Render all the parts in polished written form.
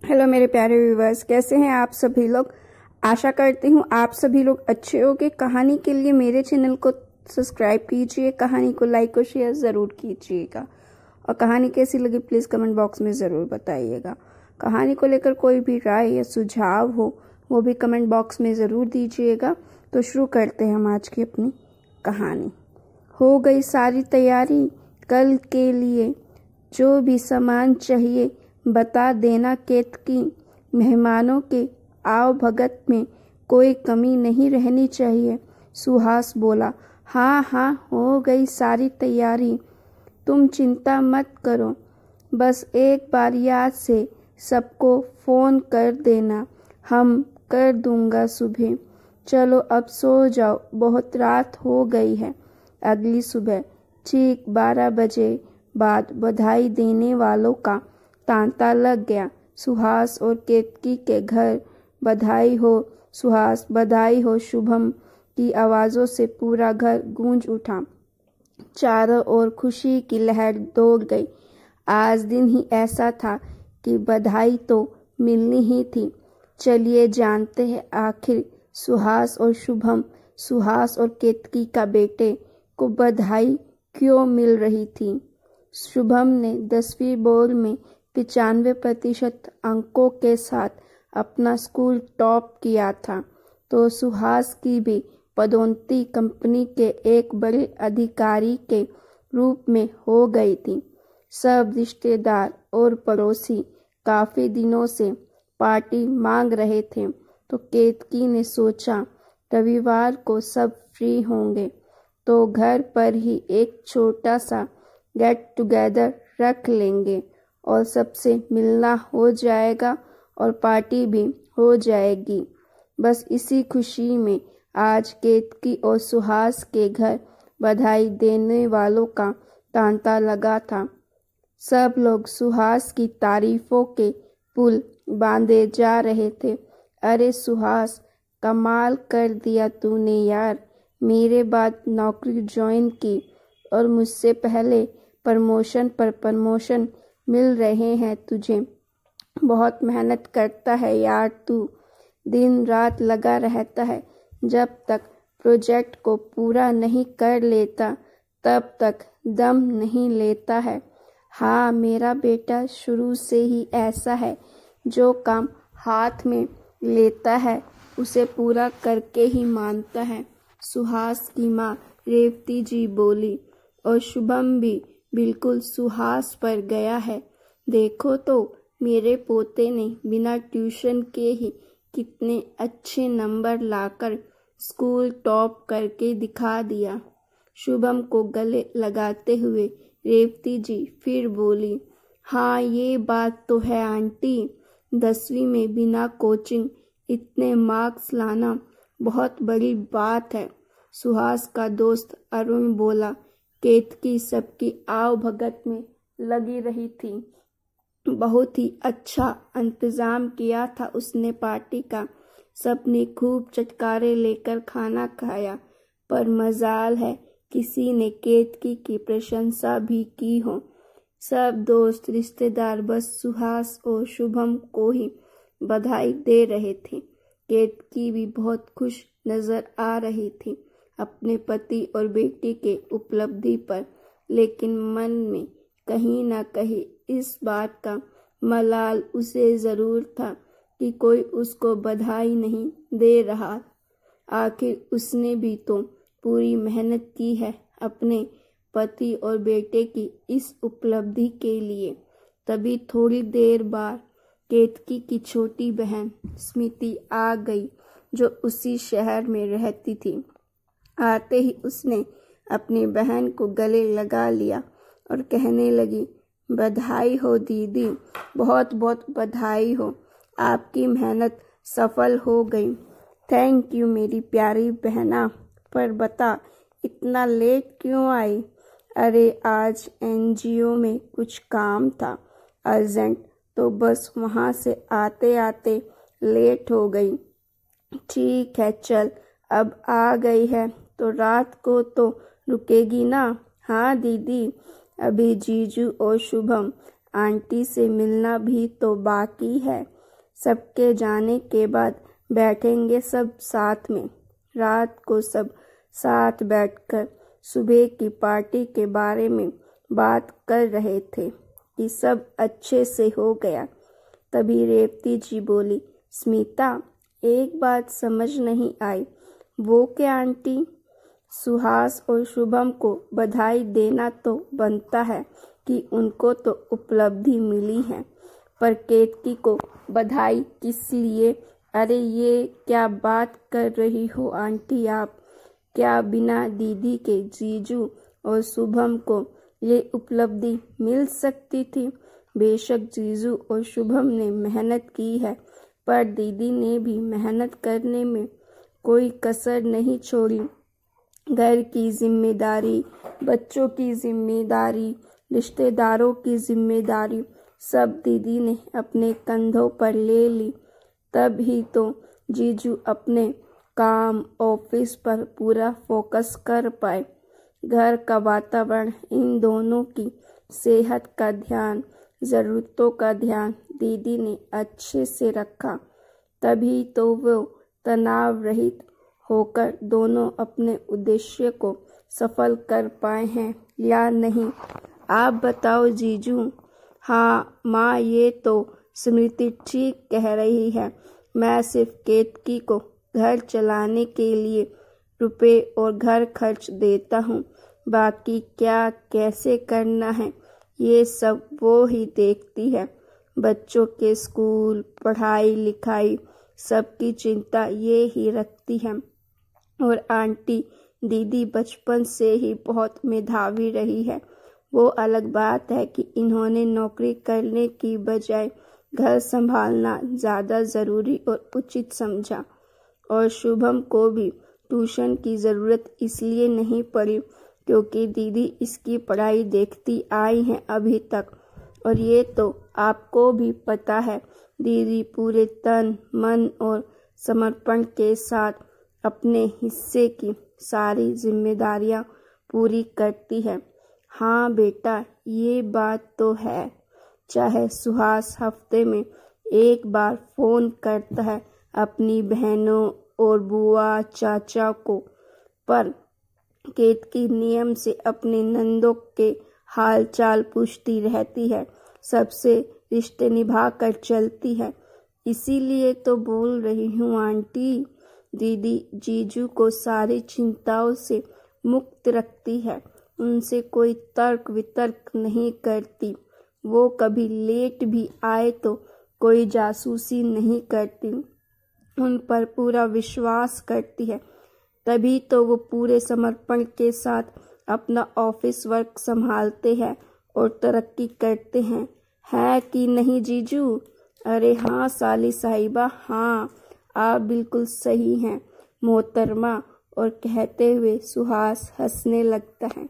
Hello मेरे प्यारे viewers, कैसे हैं आप सभी लोग। आशा करती हूँ आप सभी लोग अच्छे होंगे। कहानी के लिए मेरे चैनल को सब्सक्राइब कीजिए, कहानी को लाइक और शेयर ज़रूर कीजिएगा और कहानी कैसी लगी प्लीज़ कमेंट बॉक्स में ज़रूर बताइएगा। कहानी को लेकर कोई भी राय या सुझाव हो वो भी कमेंट बॉक्स में ज़रूर दीजिएगा। तो शुरू करते हैं हम आज की अपनी कहानी। हो गई सारी तैयारी कल के लिए, जो भी सामान चाहिए बता देना केतकी। मेहमानों के आव भगत में कोई कमी नहीं रहनी चाहिए। सुहास बोला, हाँ हाँ हो गई सारी तैयारी, तुम चिंता मत करो। बस एक बार याद से सबको फ़ोन कर देना, हम कर दूंगा सुबह। चलो अब सो जाओ, बहुत रात हो गई है। अगली सुबह ठीक 12 बजे बाद बधाई देने वालों का तांता लग गया। सुहास और केतकी के घर बधाई हो सुहास, बधाई हो शुभम की आवाज़ों से पूरा घर गूंज उठा। चारों ओर खुशी की लहर दौड़ गई। आज दिन ही ऐसा था कि बधाई तो मिलनी ही थी। चलिए जानते हैं आखिर सुहास और शुभम, सुहास और केतकी का बेटे को बधाई क्यों मिल रही थी। शुभम ने 10वीं बोर्ड में 95% अंकों के साथ अपना स्कूल टॉप किया था, तो सुहास की भी पदोन्नति कंपनी के एक बड़े अधिकारी के रूप में हो गई थी। सब रिश्तेदार और पड़ोसी काफ़ी दिनों से पार्टी मांग रहे थे, तो केतकी ने सोचा रविवार को सब फ्री होंगे तो घर पर ही एक छोटा सा गेट टुगेदर रख लेंगे और सबसे मिलना हो जाएगा और पार्टी भी हो जाएगी। बस इसी खुशी में आज केतकी और सुहास के घर बधाई देने वालों का तांता लगा था। सब लोग सुहास की तारीफों के पुल बांधे जा रहे थे। अरे सुहास, कमाल कर दिया तूने यार, मेरे बाद नौकरी ज्वाइन की और मुझसे पहले प्रमोशन पर प्रमोशन मिल रहे हैं तुझे। बहुत मेहनत करता है यार तू, दिन रात लगा रहता है। जब तक प्रोजेक्ट को पूरा नहीं कर लेता तब तक दम नहीं लेता है। हाँ, मेरा बेटा शुरू से ही ऐसा है, जो काम हाथ में लेता है उसे पूरा करके ही मानता है। सुहास की माँ रेवती जी बोली और शुभम भी बिल्कुल सुहास पर गया है। देखो तो मेरे पोते ने बिना ट्यूशन के ही कितने अच्छे नंबर लाकर स्कूल टॉप करके दिखा दिया। शुभम को गले लगाते हुए रेवती जी फिर बोली, हाँ ये बात तो है आंटी, 10वीं में बिना कोचिंग इतने मार्क्स लाना बहुत बड़ी बात है। सुहास का दोस्त अरुण बोला। केतकी सबकी आव भगत में लगी रही थी। बहुत ही अच्छा इंतजाम किया था उसने पार्टी का। सबने खूब चटकारे लेकर खाना खाया, पर मजाल है किसी ने केतकी की प्रशंसा भी की हो। सब दोस्त रिश्तेदार बस सुहास और शुभम को ही बधाई दे रहे थे। केतकी भी बहुत खुश नजर आ रही थी अपने पति और बेटी के उपलब्धि पर, लेकिन मन में कहीं ना कहीं इस बात का मलाल उसे ज़रूर था कि कोई उसको बधाई नहीं दे रहा। आखिर उसने भी तो पूरी मेहनत की है अपने पति और बेटे की इस उपलब्धि के लिए। तभी थोड़ी देर बाद केतकी की छोटी बहन स्मृति आ गई, जो उसी शहर में रहती थी। आते ही उसने अपनी बहन को गले लगा लिया और कहने लगी, बधाई हो दीदी, बहुत बहुत बधाई हो, आपकी मेहनत सफल हो गई। थैंक यू मेरी प्यारी बहना, पर बता इतना लेट क्यों आई। अरे आज एनजीओ में कुछ काम था अर्जेंट, तो बस वहाँ से आते आते लेट हो गई। ठीक है चल, अब आ गई है तो रात को तो रुकेगी ना। हाँ दीदी, अभी जीजू और शुभम आंटी से मिलना भी तो बाकी है। सबके जाने के बाद बैठेंगे सब साथ में। रात को सब साथ बैठकर सुबह की पार्टी के बारे में बात कर रहे थे कि सब अच्छे से हो गया। तभी रेवती जी बोली, स्मिता, एक बात समझ नहीं आई। वो क्या आंटी? सुहास और शुभम को बधाई देना तो बनता है कि उनको तो उपलब्धि मिली है, पर केतकी को बधाई किस लिए? अरे ये क्या बात कर रही हो आंटी आप? क्या बिना दीदी के जीजू और शुभम को ये उपलब्धि मिल सकती थी? बेशक जीजू और शुभम ने मेहनत की है, पर दीदी ने भी मेहनत करने में कोई कसर नहीं छोड़ी। घर की जिम्मेदारी, बच्चों की जिम्मेदारी, रिश्तेदारों की जिम्मेदारी सब दीदी ने अपने कंधों पर ले ली। तब ही तो जीजू अपने काम, ऑफिस पर पूरा फोकस कर पाए। घर का वातावरण, इन दोनों की सेहत का ध्यान, ज़रूरतों का ध्यान दीदी ने अच्छे से रखा। तभी तो वो तनाव रहित होकर दोनों अपने उद्देश्य को सफल कर पाए हैं या नहीं? आप बताओ जीजू। हाँ माँ, ये तो स्मृति ठीक कह रही है। मैं सिर्फ केतकी को घर चलाने के लिए रुपए और घर खर्च देता हूँ। बाकी क्या कैसे करना है ये सब वो ही देखती है। बच्चों के स्कूल, पढ़ाई लिखाई सबकी चिंता ये ही रखती है। और आंटी दीदी बचपन से ही बहुत मेधावी रही है। वो अलग बात है कि इन्होंने नौकरी करने की बजाय घर संभालना ज़्यादा ज़रूरी और उचित समझा। और शुभम को भी ट्यूशन की ज़रूरत इसलिए नहीं पड़ी क्योंकि दीदी इसकी पढ़ाई देखती आई हैं अभी तक। और ये तो आपको भी पता है, दीदी पूरे तन, मन और समर्पण के साथ अपने हिस्से की सारी जिम्मेदारियां पूरी करती है। हाँ बेटा, ये बात तो है। चाहे सुहास हफ्ते में एक बार फोन करता है अपनी बहनों और बुआ चाचा को, पर केतकी नियम से अपने नंदों के हाल चाल पूछती रहती है, सबसे रिश्ते निभा कर चलती है। इसीलिए तो बोल रही हूँ आंटी, दीदी जीजू को सारी चिंताओं से मुक्त रखती है। उनसे कोई तर्क वितर्क नहीं करती। वो कभी लेट भी आए तो कोई जासूसी नहीं करती। उन पर पूरा विश्वास करती है। तभी तो वो पूरे समर्पण के साथ अपना ऑफिस वर्क संभालते हैं और तरक्की करते हैं। है कि नहीं जीजू? अरे हाँ साली साहिबा, हाँ आप बिल्कुल सही हैं मोहतरमा। और कहते हुए सुहास हंसने लगता है।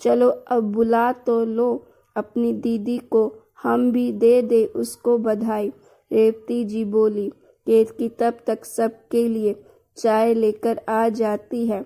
चलो अब बुला तो लो अपनी दीदी को, हम भी दे दे उसको बधाई। रेवती जी बोली। केतकी तब तक सबके लिए चाय लेकर आ जाती है।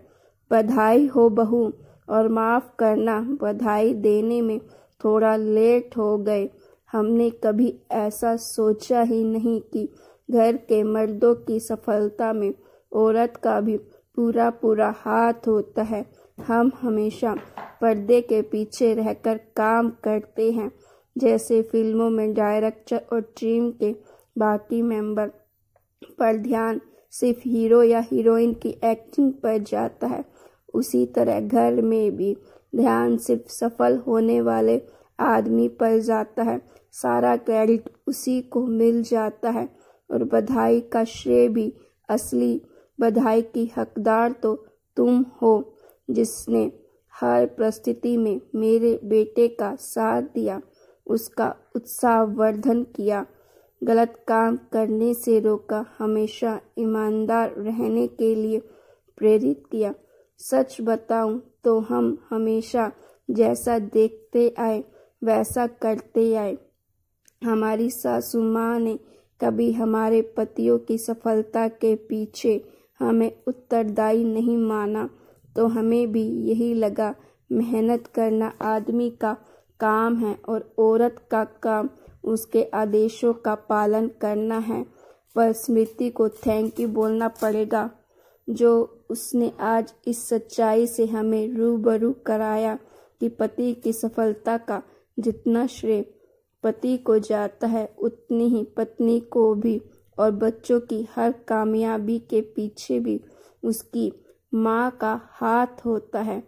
बधाई हो बहू, और माफ़ करना बधाई देने में थोड़ा लेट हो गए। हमने कभी ऐसा सोचा ही नहीं कि घर के मर्दों की सफलता में औरत का भी पूरा पूरा हाथ होता है। हम हमेशा पर्दे के पीछे रहकर काम करते हैं, जैसे फिल्मों में डायरेक्टर और टीम के बाकी मेंबर पर ध्यान सिर्फ हीरो या हीरोइन की एक्टिंग पर जाता है, उसी तरह घर में भी ध्यान सिर्फ सफल होने वाले आदमी पर जाता है। सारा क्रेडिट उसी को मिल जाता है और बधाई का श्रेय भी असली बधाई की हकदार तो तुम हो, जिसने हर परिस्थिति में मेरे बेटे का साथ दिया, उसका उत्साहवर्धन किया, गलत काम करने से रोका, हमेशा ईमानदार रहने के लिए प्रेरित किया। सच बताऊं तो हम हमेशा जैसा देखते आए वैसा करते आए। हमारी सासू माँ ने कभी हमारे पतियों की सफलता के पीछे हमें उत्तरदायी नहीं माना, तो हमें भी यही लगा मेहनत करना आदमी का काम है और औरत का काम उसके आदेशों का पालन करना है। पर स्मृति को थैंक यू बोलना पड़ेगा जो उसने आज इस सच्चाई से हमें रूबरू कराया कि पति की सफलता का जितना श्रेय पति को जाता है उतनी ही पत्नी को भी, और बच्चों की हर कामयाबी के पीछे भी उसकी माँ का हाथ होता है।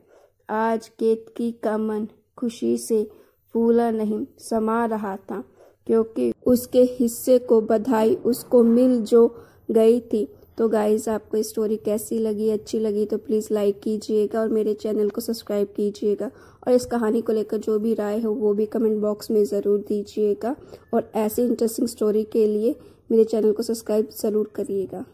आज केतकी का मन खुशी से फूला नहीं समा रहा था, क्योंकि उसके हिस्से को बधाई उसको मिल जो गई थी। तो गाइस, आपको स्टोरी कैसी लगी? अच्छी लगी तो प्लीज़ लाइक कीजिएगा और मेरे चैनल को सब्सक्राइब कीजिएगा, और इस कहानी को लेकर जो भी राय हो वो भी कमेंट बॉक्स में ज़रूर दीजिएगा, और ऐसी इंटरेस्टिंग स्टोरी के लिए मेरे चैनल को सब्सक्राइब ज़रूर करिएगा।